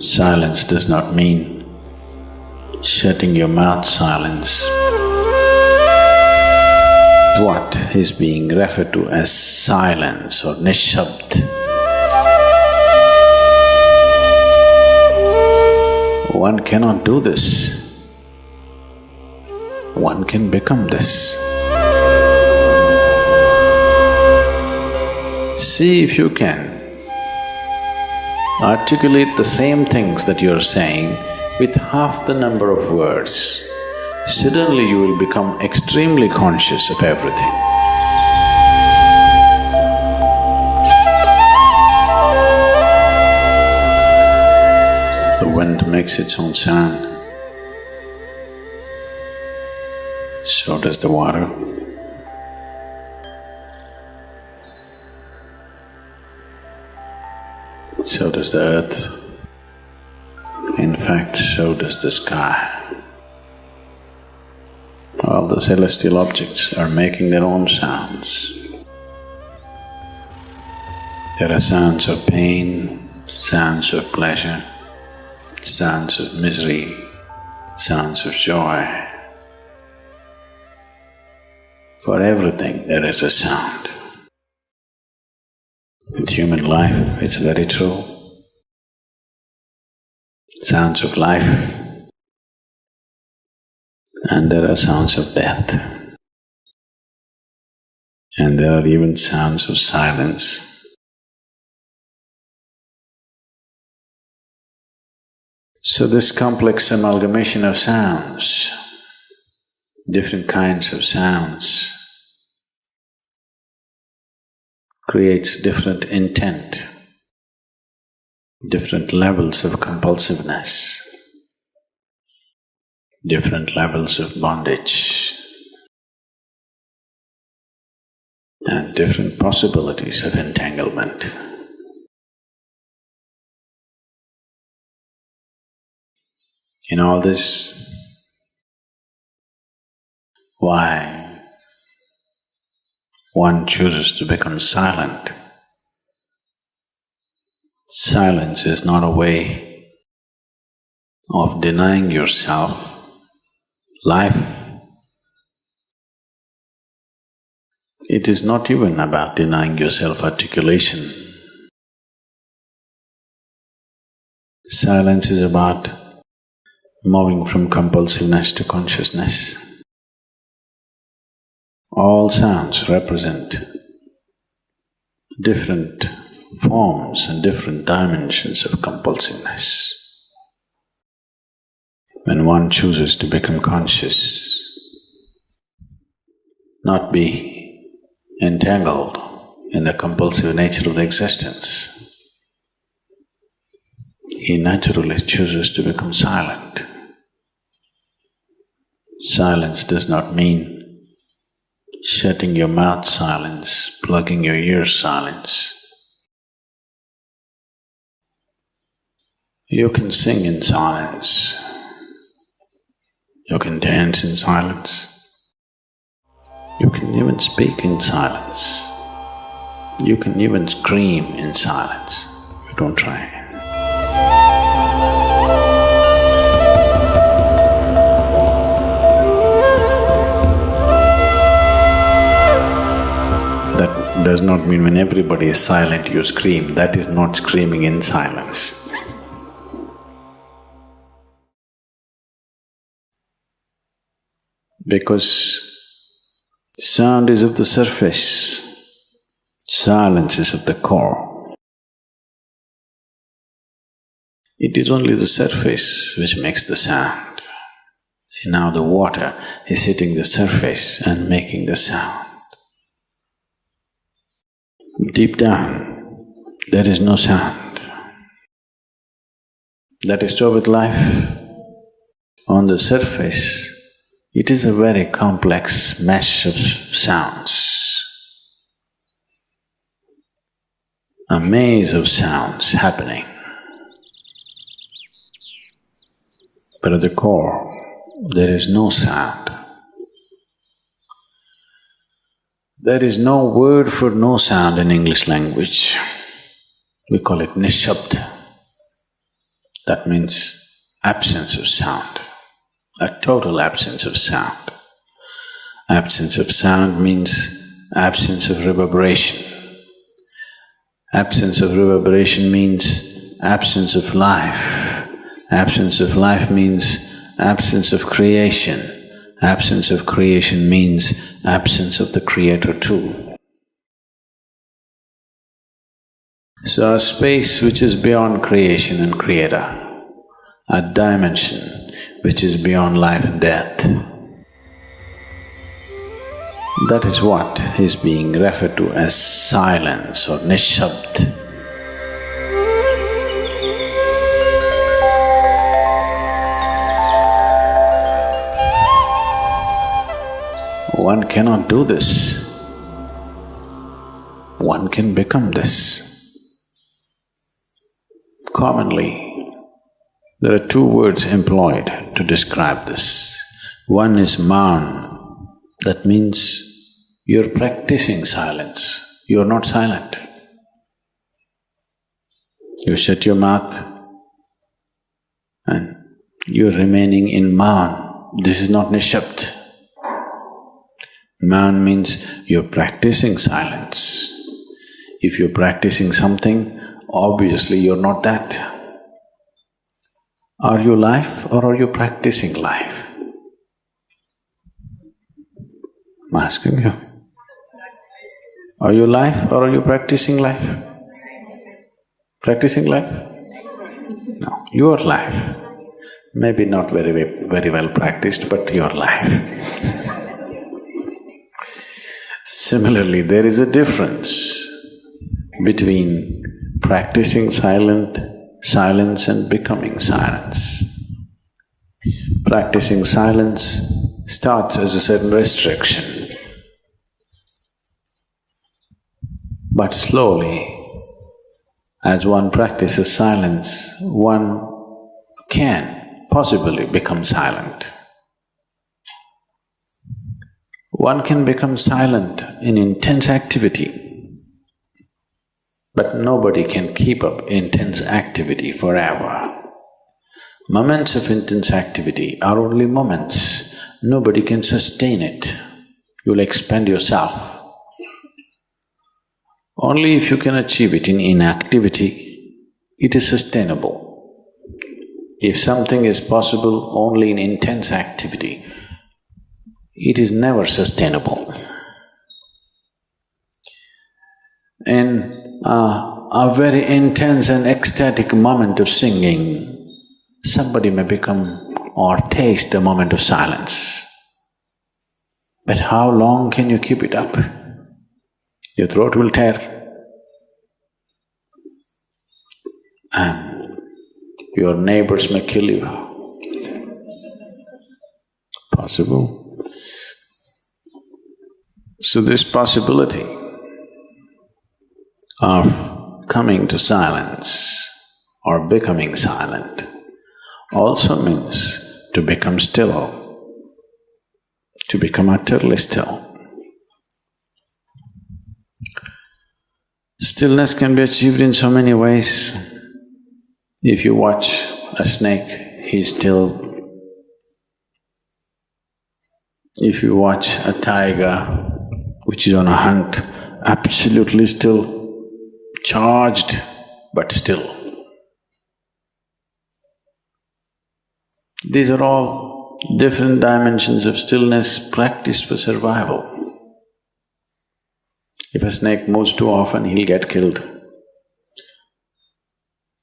Silence does not mean shutting your mouth silence. What is being referred to as silence or nishabd? One cannot do this. One can become this. See if you can articulate the same things that you're saying with half the number of words. Suddenly you will become extremely conscious of everything. The wind makes its own sound. So does the water. So does the earth. In fact, so does the sky. All the celestial objects are making their own sounds. There are sounds of pain, sounds of pleasure, sounds of misery, sounds of joy. For everything there is a sound. With human life, it's very true. Sounds of life, and there are sounds of death, and there are even sounds of silence. So this complex amalgamation of sounds, different kinds of sounds, creates different intent, different levels of compulsiveness, different levels of bondage, and different possibilities of entanglement. In all this, why one chooses to become silent? Silence is not a way of denying yourself life. It is not even about denying yourself articulation. Silence is about moving from compulsiveness to consciousness. All sounds represent different forms and different dimensions of compulsiveness. When one chooses to become conscious, not be entangled in the compulsive nature of the existence, he naturally chooses to become silent. Silence does not mean shutting your mouth silence, plugging your ears silence. You can sing in silence. You can dance in silence. You can even speak in silence. You can even scream in silence. You don't try. That does not mean when everybody is silent you scream. That is not screaming in silence. Because sound is of the surface, silence is of the core. It is only the surface which makes the sound. See, now the water is hitting the surface and making the sound. Deep down, there is no sound. That is so with life. On the surface, it is a very complex mesh of sounds, a maze of sounds happening. But at the core, there is no sound. There is no word for no sound in English language. We call it nishabd. That means absence of sound, a total absence of sound. Absence of sound means absence of reverberation. Absence of reverberation means absence of life. Absence of life means absence of creation. Absence of creation means absence of the Creator too. So a space which is beyond creation and Creator, a dimension which is beyond life and death, that is what is being referred to as silence or nishabd. One cannot do this. One can become this. Commonly, there are two words employed to describe this. One is maun, that means you're practicing silence, you're not silent. You shut your mouth and you're remaining in maun. This is not nishabd. Maun means you're practicing silence. If you're practicing something, obviously you're not that. Are you life or are you practicing life? I'm asking you. Are you life or are you practicing life? Practicing life? No, your life. Maybe not very well practiced, but your life. Similarly, there is a difference between practicing silence and becoming silence. Practicing silence starts as a certain restriction, but slowly, as one practices silence, one can possibly become silent. One can become silent in intense activity, but nobody can keep up intense activity forever. Moments of intense activity are only moments, nobody can sustain it. You'll expend yourself. Only if you can achieve it in inactivity, it is sustainable. If something is possible only in intense activity, it is never sustainable. In a very intense and ecstatic moment of singing, somebody may become or taste a moment of silence. But how long can you keep it up? Your throat will tear. And your neighbors may kill you. Possible. So this possibility of coming to silence or becoming silent also means to become still, to become utterly still. Stillness can be achieved in so many ways. If you watch a snake, he's still. If you watch a tiger which is on a hunt, absolutely still, charged but still. These are all different dimensions of stillness practiced for survival. If a snake moves too often, he'll get killed.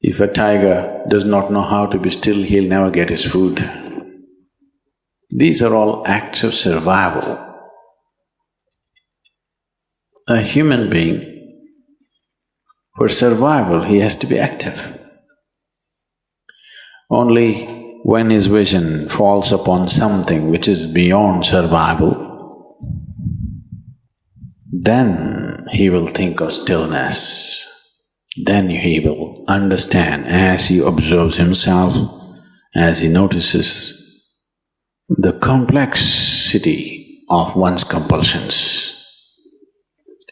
If a tiger does not know how to be still, he'll never get his food. These are all acts of survival. A human being, for survival, he has to be active. Only when his vision falls upon something which is beyond survival, then he will think of stillness. Then he will understand as he observes himself, as he notices the complexity of one's compulsions.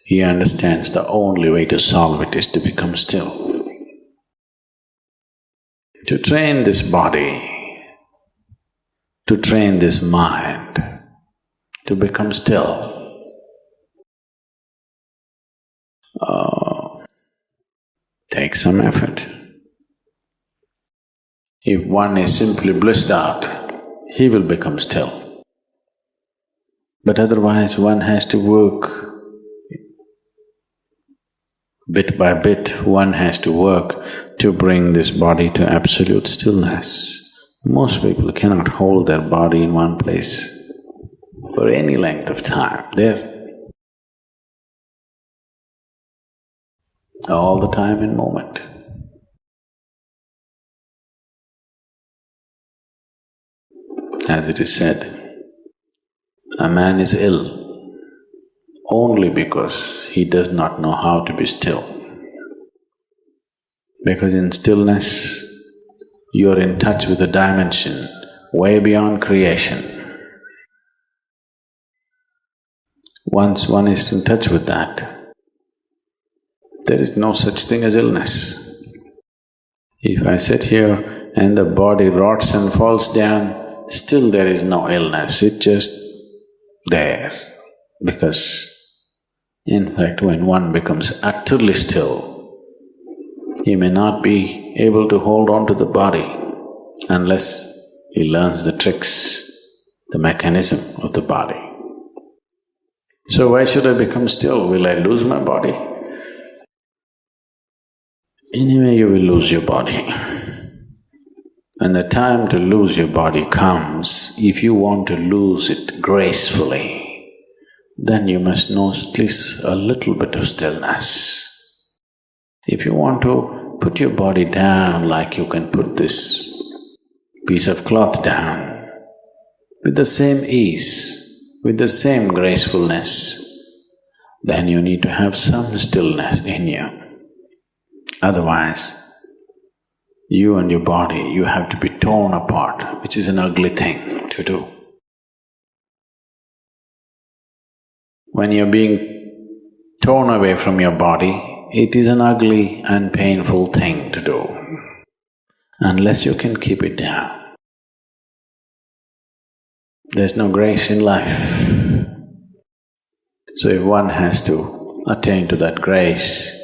He understands the only way to solve it is to become still. to train this body, to train this mind, to become still. Takes some effort. If one is simply blissed out, he will become still. But otherwise one has to work bit by bit, one has to work to bring this body to absolute stillness. Most people cannot hold their body in one place for any length of time. They're all the time in moment. As it is said, a man is ill only because he does not know how to be still. Because in stillness, you are in touch with a dimension way beyond creation. Once one is in touch with that, there is no such thing as illness. If I sit here and the body rots and falls down, still there is no illness, it's just there. Because in fact, when one becomes utterly still, he may not be able to hold on to the body unless he learns the tricks, the mechanism of the body. So why should I become still? Will I lose my body? Anyway, you will lose your body. When the time to lose your body comes, if you want to lose it gracefully, then you must know at least a little bit of stillness. If you want to put your body down like you can put this piece of cloth down, with the same ease, with the same gracefulness, then you need to have some stillness in you. Otherwise, you and your body, you have to be torn apart, which is an ugly thing to do. When you're being torn away from your body, it is an ugly and painful thing to do, unless you can keep it down. There's no grace in life. So if one has to attain to that grace,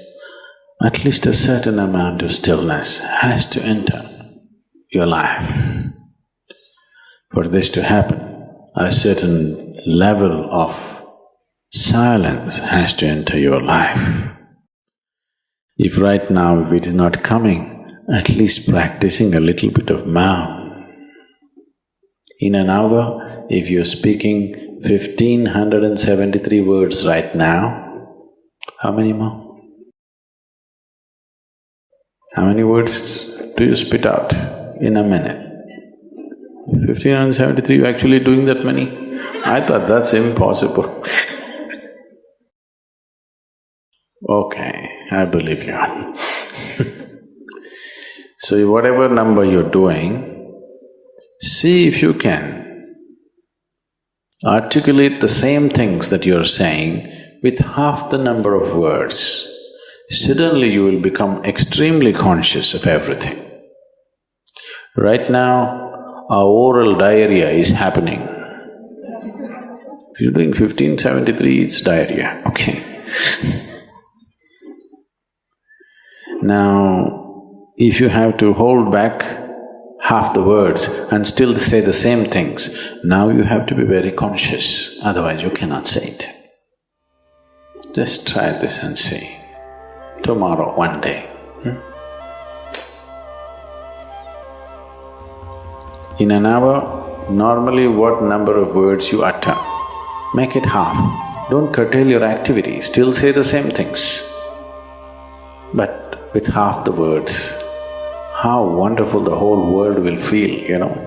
at least a certain amount of stillness has to enter your life. For this to happen, a certain level of silence has to enter your life. If right now it is not coming, at least practicing a little bit of Maun. In an hour, if you're speaking 1573 words right now, how many more? How many words do you spit out in a minute? 1573, you actually doing that many? I thought that's impossible. Okay, I believe you. So whatever number you're doing, see if you can articulate the same things that you're saying with half the number of words. Suddenly you will become extremely conscious of everything. Right now, our oral diarrhea is happening. If you're doing 1573, it's diarrhea, okay. Now, if you have to hold back half the words and still say the same things, now you have to be very conscious, otherwise you cannot say it. Just try this and see. Tomorrow, one day. In an hour, normally what number of words you utter, make it half. Don't curtail your activity, still say the same things. But with half the words, how wonderful the whole world will feel, you know.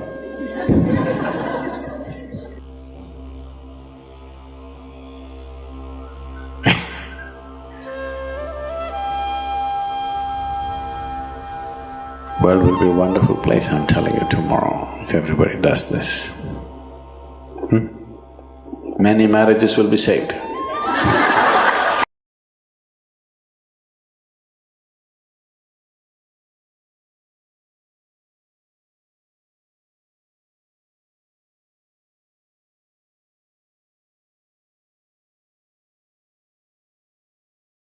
World will be a wonderful place, I'm telling you, tomorrow, if everybody does this. Many marriages will be saved.